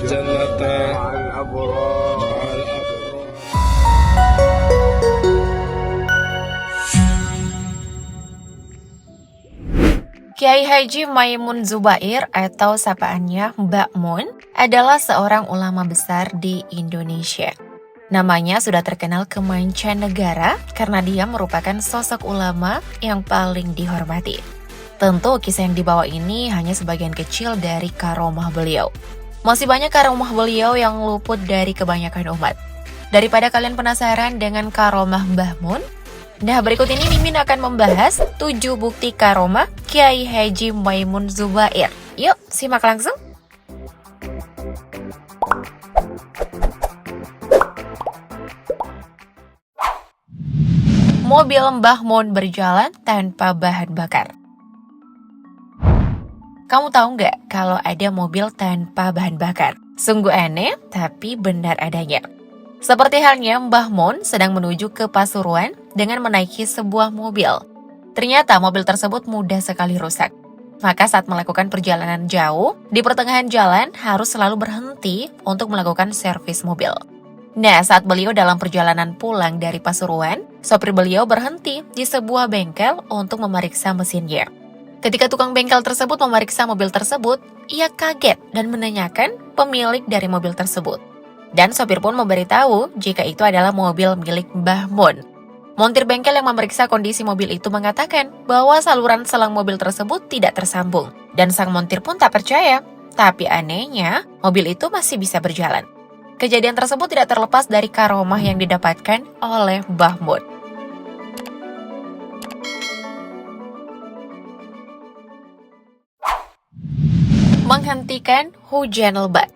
jannata ma'al abrar. ma'al abrar. Kiai Haji Maimun Zubair atau sapaannya Mbak Mun adalah seorang ulama besar di Indonesia. Namanya sudah terkenal ke mancanegara karena dia merupakan sosok ulama yang paling dihormati. Tentu kisah yang dibawa ini hanya sebagian kecil dari karomah beliau. Masih banyak karomah beliau yang luput dari kebanyakan umat. Daripada kalian penasaran dengan karomah Mbah Mun, nah, berikut ini Mimin akan membahas 7 bukti karomah Kiai Haji Maimun Zubair. Yuk, simak langsung. Mobil Mbah Mun berjalan tanpa bahan bakar. Kamu tahu nggak kalau ada mobil tanpa bahan bakar? Sungguh aneh, tapi benar adanya. Seperti halnya Mbah Mun sedang menuju ke Pasuruan dengan menaiki sebuah mobil. Ternyata mobil tersebut mudah sekali rusak. Maka saat melakukan perjalanan jauh, di pertengahan jalan harus selalu berhenti untuk melakukan servis mobil. Nah, saat beliau dalam perjalanan pulang dari Pasuruan, sopir beliau berhenti di sebuah bengkel untuk memeriksa mesinnya. Ketika tukang bengkel tersebut memeriksa mobil tersebut, ia kaget dan menanyakan pemilik dari mobil tersebut. Dan sopir pun memberitahu jika itu adalah mobil milik Mbah Mun. Montir bengkel yang memeriksa kondisi mobil itu mengatakan bahwa saluran selang mobil tersebut tidak tersambung. Dan sang montir pun tak percaya. Tapi anehnya, mobil itu masih bisa berjalan. Kejadian tersebut tidak terlepas dari karomah yang didapatkan oleh Mbah Mun. Menghentikan hujan lebat.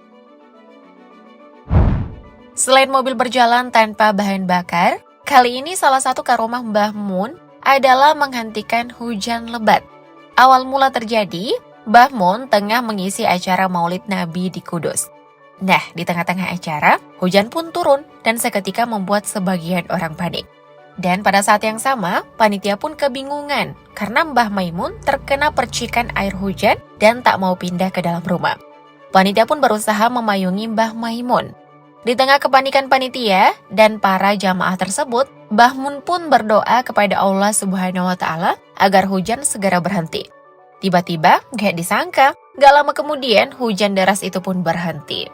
Selain mobil berjalan tanpa bahan bakar, kali ini salah satu karomah Mbah Mun adalah menghentikan hujan lebat. Awal mula terjadi, Mbah Mun tengah mengisi acara Maulid Nabi di Kudus. Nah, di tengah-tengah acara, hujan pun turun dan seketika membuat sebagian orang panik. Dan pada saat yang sama, panitia pun kebingungan karena Mbah Maimun terkena percikan air hujan dan tak mau pindah ke dalam rumah. Panitia pun berusaha memayungi Mbah Maimun. Di tengah kepanikan panitia dan para jamaah tersebut, Mbah Mun pun berdoa kepada Allah Subhanahu wa Ta'ala agar hujan segera berhenti. Tiba-tiba, gak disangka, gak lama kemudian hujan deras itu pun berhenti.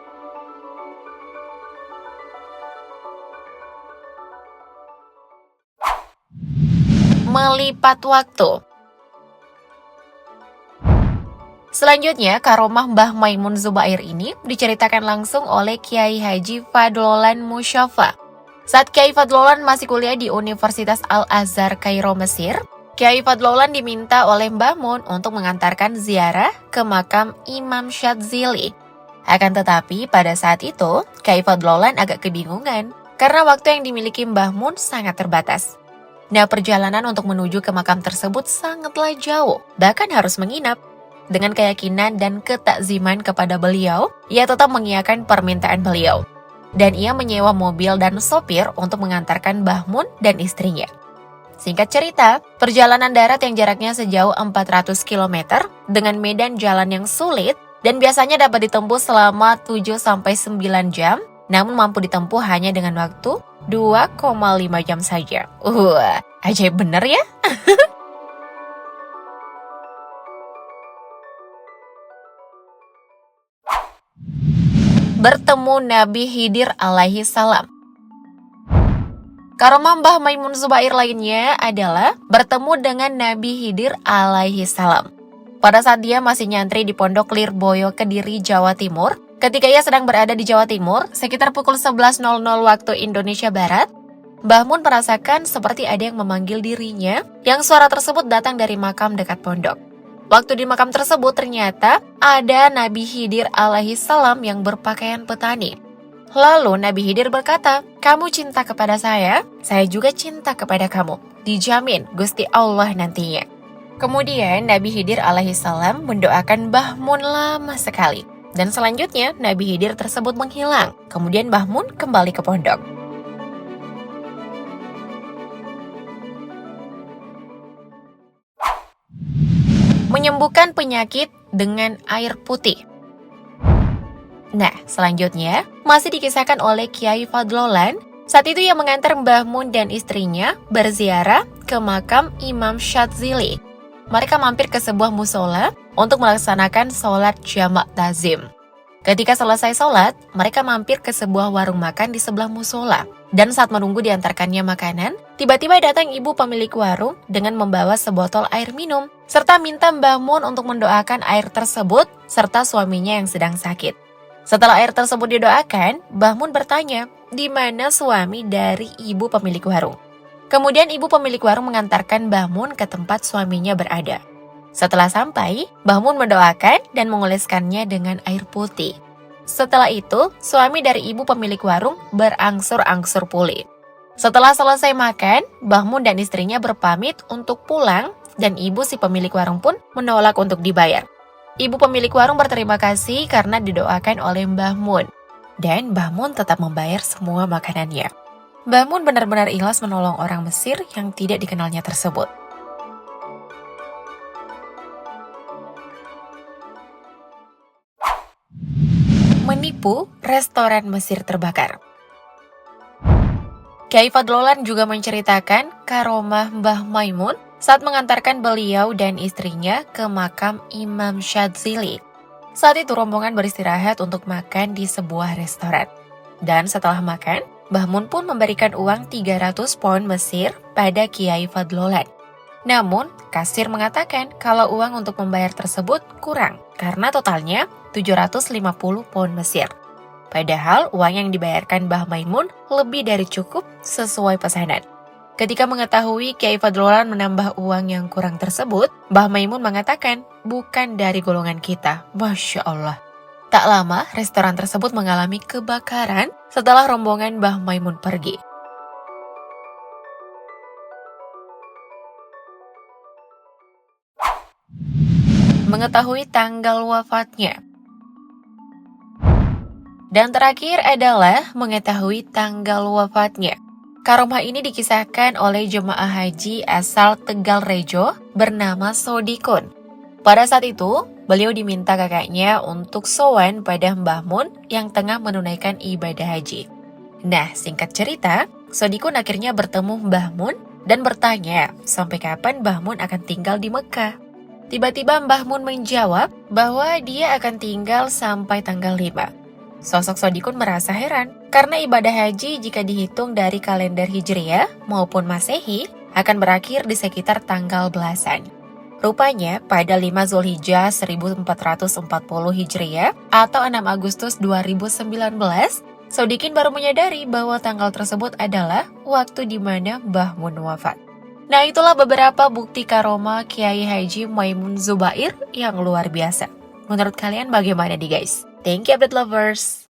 Melipat waktu. Selanjutnya, karomah Mbah Maimun Zubair ini diceritakan langsung oleh Kiai Haji Fadlolan Musyafa. Saat Kiai Fadlolan masih kuliah di Universitas Al-Azhar Kairo, Mesir, Kiai Fadlolan diminta oleh Mbah Mun untuk mengantarkan ziarah ke makam Imam Syadzili. Akan tetapi, pada saat itu, Kiai Fadlolan agak kebingungan karena waktu yang dimiliki Mbah Mun sangat terbatas. Nah, perjalanan untuk menuju ke makam tersebut sangatlah jauh, bahkan harus menginap. Dengan keyakinan dan ketakziman kepada beliau, ia tetap mengiyakan permintaan beliau. Dan ia menyewa mobil dan sopir untuk mengantarkan Mbah Mun dan istrinya. Singkat cerita, perjalanan darat yang jaraknya sejauh 400 km dengan medan jalan yang sulit dan biasanya dapat ditempuh selama 7-9 jam, namun mampu ditempuh hanya dengan waktu 2,5 jam saja. Ajaib bener ya? Bertemu Nabi Khidir alaihi salam. Karomah Mbah Maimun Zubair lainnya adalah bertemu dengan Nabi Khidir alaihi salam. Pada saat dia masih nyantri di Pondok Lirboyo, Kediri, Jawa Timur, ketika ia sedang berada di Jawa Timur, sekitar pukul 11.00 waktu Indonesia Barat, Mbah Mun merasakan seperti ada yang memanggil dirinya, yang suara tersebut datang dari makam dekat pondok. Waktu di makam tersebut ternyata ada Nabi Khidir alaihi salam yang berpakaian petani. Lalu Nabi Khidir berkata, "Kamu cinta kepada saya juga cinta kepada kamu. Dijamin Gusti Allah nantinya." Kemudian Nabi Khidir alaihi salam mendoakan Mbah Mun lama sekali. Dan selanjutnya Nabi Khidir tersebut menghilang. Kemudian Mbah Mun kembali ke pondok. Menyembuhkan penyakit dengan air putih. Nah, selanjutnya masih dikisahkan oleh Kiai Fadlolan. Saat itu ia mengantar Mbah Mun dan istrinya berziarah ke makam Imam Syadzili. Mereka mampir ke sebuah musola untuk melaksanakan sholat jamak tazim. Ketika selesai sholat, mereka mampir ke sebuah warung makan di sebelah musola. Dan saat menunggu diantarkannya makanan, tiba-tiba datang ibu pemilik warung dengan membawa sebotol air minum, serta minta Mbah Mun untuk mendoakan air tersebut serta suaminya yang sedang sakit. Setelah air tersebut didoakan, Mbah Mun bertanya, di mana suami dari ibu pemilik warung. Kemudian ibu pemilik warung mengantarkan Mbah Mun ke tempat suaminya berada. Setelah sampai, Mbah Mun mendoakan dan mengoleskannya dengan air putih. Setelah itu, suami dari ibu pemilik warung berangsur-angsur pulih. Setelah selesai makan, Mbah Mun dan istrinya berpamit untuk pulang dan ibu si pemilik warung pun menolak untuk dibayar. Ibu pemilik warung berterima kasih karena didoakan oleh Mbah Mun. Dan Mbah Mun tetap membayar semua makanannya. Mbah Mun benar-benar ikhlas menolong orang Mesir yang tidak dikenalnya tersebut. Menipu restoran Mesir terbakar. Kiai Fadlolan juga menceritakan karomah Mbah Maimun saat mengantarkan beliau dan istrinya ke makam Imam Syadzili. Saat itu rombongan beristirahat untuk makan di sebuah restoran. Dan setelah makan, Mbah Mun pun memberikan uang 300 pound Mesir pada Kiai Fadlolan. Namun, kasir mengatakan kalau uang untuk membayar tersebut kurang karena totalnya 750 pound Mesir. Padahal uang yang dibayarkan Mbah Maimun lebih dari cukup sesuai pesanan. Ketika mengetahui Kiai Fadlolan menambah uang yang kurang tersebut, Mbah Maimun mengatakan, bukan dari golongan kita. Masya Allah. Tak lama, restoran tersebut mengalami kebakaran setelah rombongan Mbah Maimun pergi. Mengetahui tanggal wafatnya. Dan terakhir adalah mengetahui tanggal wafatnya. Karomah ini dikisahkan oleh jemaah haji asal Tegal Rejo bernama Sodikun. Pada saat itu, beliau diminta kakaknya untuk sowan pada Mbah Mun yang tengah menunaikan ibadah haji. Nah, singkat cerita, Sodikun akhirnya bertemu Mbah Mun dan bertanya sampai kapan Mbah Mun akan tinggal di Mekah. Tiba-tiba Mbah Mun menjawab bahwa dia akan tinggal sampai tanggal 5. Sosok Sodikun merasa heran, karena ibadah haji jika dihitung dari kalender Hijriah maupun Masehi akan berakhir di sekitar tanggal belasan. Rupanya pada 5 Zulhijjah 1440 Hijriah atau 6 Agustus 2019, Sodikin baru menyadari bahwa tanggal tersebut adalah waktu di mana Mbah Mun wafat. Nah, itulah beberapa bukti karomah Kiai Haji Maimun Zubair yang luar biasa. Menurut kalian bagaimana nih guys? Thank you update lovers!